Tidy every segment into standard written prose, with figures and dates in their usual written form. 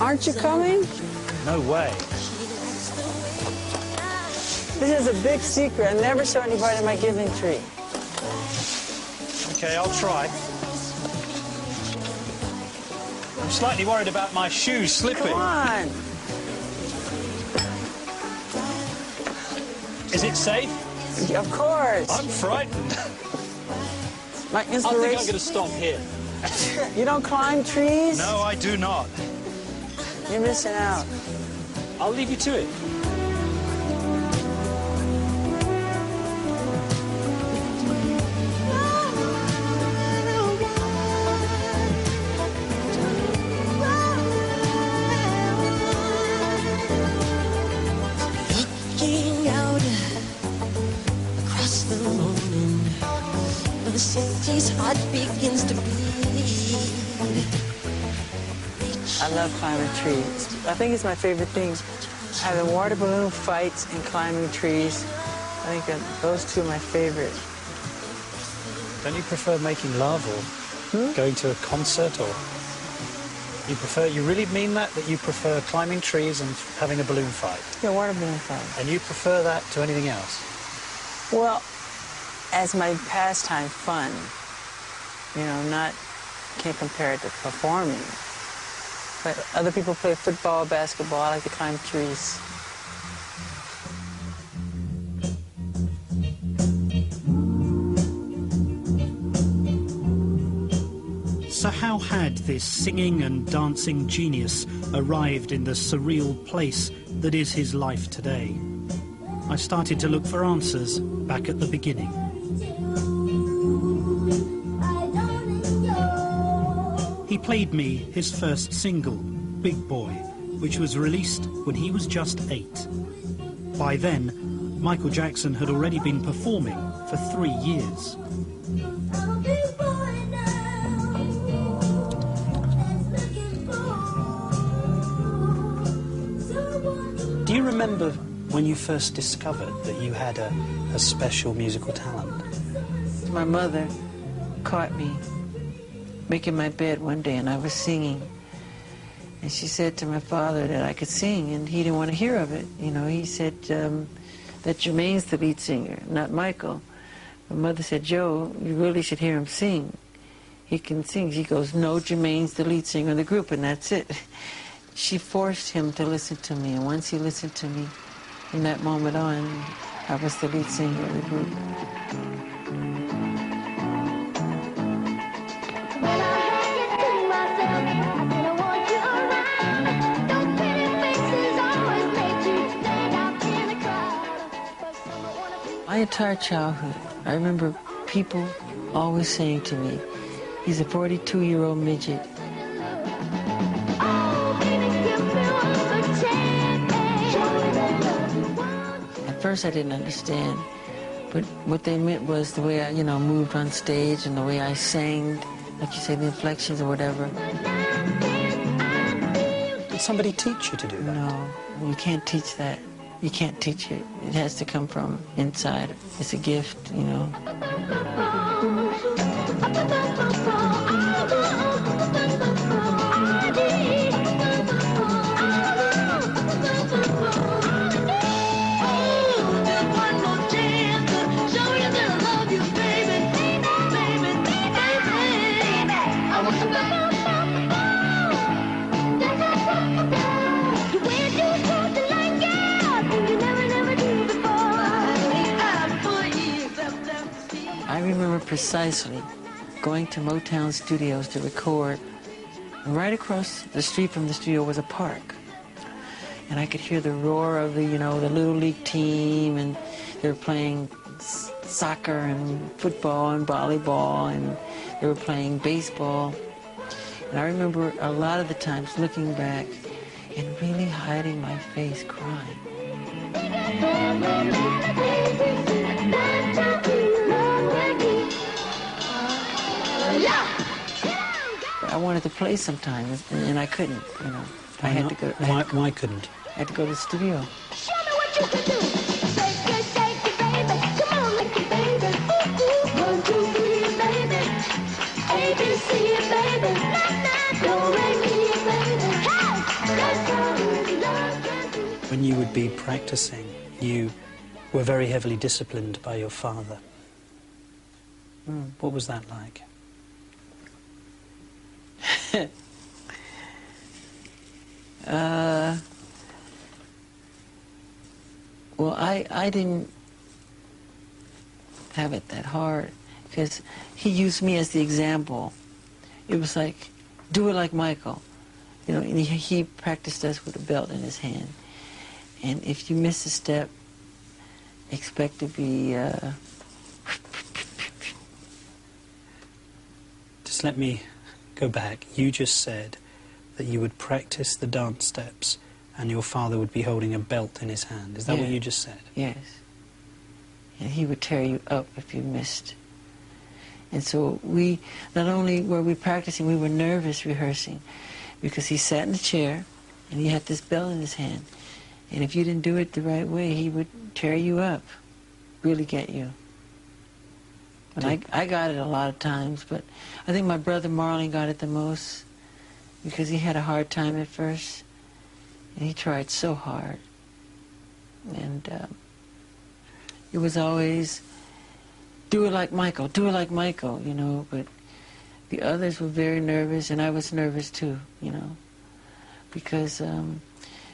Aren't you coming? No way. This is a big secret. I never show anybody my giving tree. Okay, I'll try. I'm slightly worried about my shoes slipping. Come on. Is it safe? Of course. I'm frightened. My I think I'm inspiration. going to stop here. You don't climb trees? No, I do not. You're missing out. I'll leave you to it. Looking out across the morning, the city's heart begins to beat. I love climbing trees. I think it's my favorite thing. Having water balloon fights and climbing trees. I think those two are my favorite. Don't you prefer making love or going to a concert, or you really mean that you prefer climbing trees and having a balloon fight? Yeah, water balloon fight. And you prefer that to anything else? Well, as my pastime fun, you know, can't compare it to performing. But other people play football, basketball. I like to climb trees. So how had this singing and dancing genius arrived in the surreal place that is his life today? I started to look for answers back at the beginning. He played me his first single, Big Boy, which was released when he was just 8. By then, Michael Jackson had already been performing for 3 years. Do you remember when you first discovered that you had a special musical talent? My mother caught me making my bed one day, and I was singing. And she said to my father that I could sing, and he didn't want to hear of it. You know, he said that Jermaine's the lead singer, not Michael. My mother said, Joe, you really should hear him sing. He can sing. She goes, no, Jermaine's the lead singer of the group, and that's it. She forced him to listen to me, and once he listened to me, from that moment on, I was the lead singer of the group. My entire childhood, I remember people always saying to me, he's a 42-year-old midget. At first I didn't understand, but what they meant was the way I, moved on stage and the way I sang, like you say, the inflections or whatever. Did somebody teach you to do that? No, you can't teach that. You can't teach it. It has to come from inside. It's a gift, you know. I remember precisely going to Motown studios to record, and right across the street from the studio was a park. And I could hear the roar of the Little League team, and they were playing soccer and football and volleyball, and they were playing baseball. And I remember a lot of the times looking back and really hiding my face, crying. I wanted to play sometimes, and I couldn't, I had to go. Why couldn't? I had to go to the studio. Show me what you can do. Shake it, baby. Come on, make it, baby. Ooh, 1, 2, 3, baby. ABC, baby. Do, re, mi, baby. Hey! be practicing, you were very heavily disciplined by your father. What was that like? Well, I didn't have it that hard because he used me as the example. It was like, do it like Michael. You know, and he practiced us with a belt in his hand. And if you miss a step, expect to be... Just let me go back. You just said that you would practice the dance steps and your father would be holding a belt in his hand. Is that what you just said? Yes. And he would tear you up if you missed. And so we, not only were we practicing, we were nervous rehearsing because he sat in the chair and he had this belt in his hand. And if you didn't do it the right way, he would tear you up, really get you. And I got it a lot of times, but I think my brother Marlon got it the most because he had a hard time at first. And he tried so hard. And it was always, do it like Michael, do it like Michael, you know. But the others were very nervous, and I was nervous too, you know, because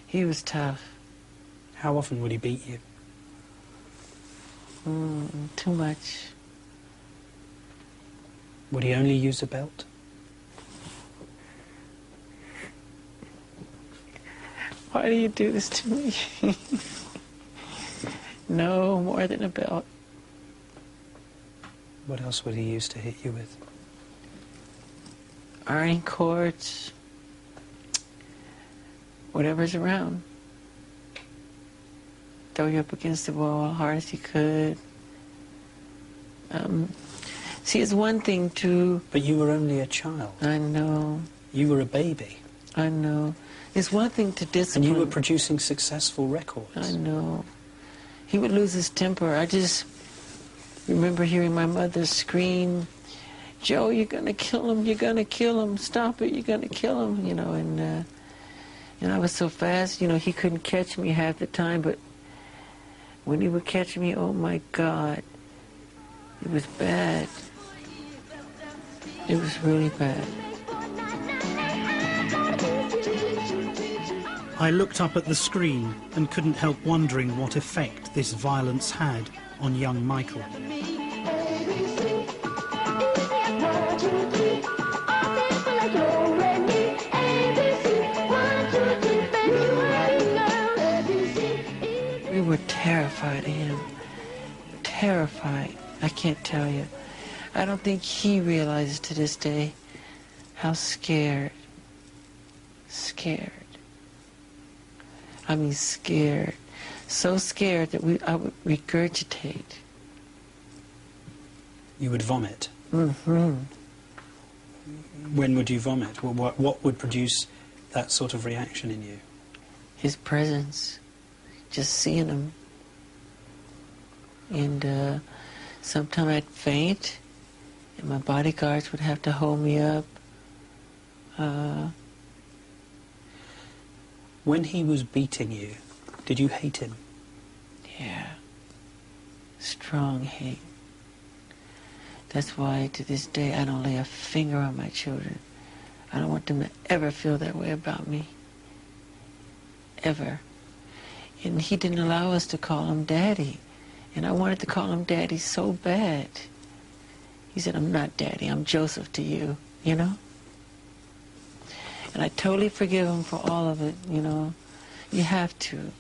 he was tough. How often would he beat you? Too much. Would he only use a belt? Why do you do this to me? No, more than a belt. What else would he use to hit you with? Ironing cords, whatever's around. Throw you up against the wall as hard as he could. See, it's one thing to... But you were only a child. I know. You were a baby. I know. It's one thing to discipline. And you were producing successful records. I know. He would lose his temper. I just remember hearing my mother scream, Joe, you're going to kill him, you're going to kill him, stop it, you're going to kill him, you know, and I was so fast, you know, he couldn't catch me half the time, but when he would catch me, oh my God, it was bad. It was really bad. I looked up at the screen and couldn't help wondering what effect this violence had on young Michael. We were terrified of him. Terrified. I can't tell you. I don't think he realizes to this day how scared. Scared. I mean scared. So scared that I would regurgitate. You would vomit? Mm-hmm. When would you vomit? What would produce that sort of reaction in you? His presence. Just seeing him. And sometimes I'd faint, and my bodyguards would have to hold me up. When he was beating you, did you hate him? Yeah. Strong hate. That's why to this day I don't lay a finger on my children. I don't want them to ever feel that way about me. Ever. And he didn't allow us to call him Daddy. And I wanted to call him Daddy so bad. He said, I'm not Daddy, I'm Joseph to you, you know? And I totally forgive him for all of it, you know. You have to.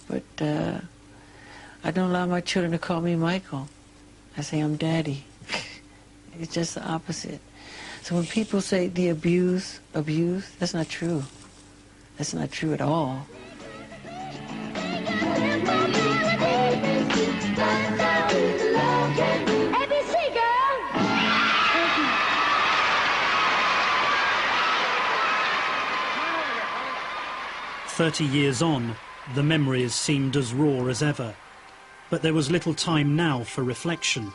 But I don't allow my children to call me Michael. I say I'm Daddy. It's just the opposite. So when people say the abuse, that's not true. That's not true at all. ABC, girl. 30 years on, the memories seemed as raw as ever. But there was little time now for reflection.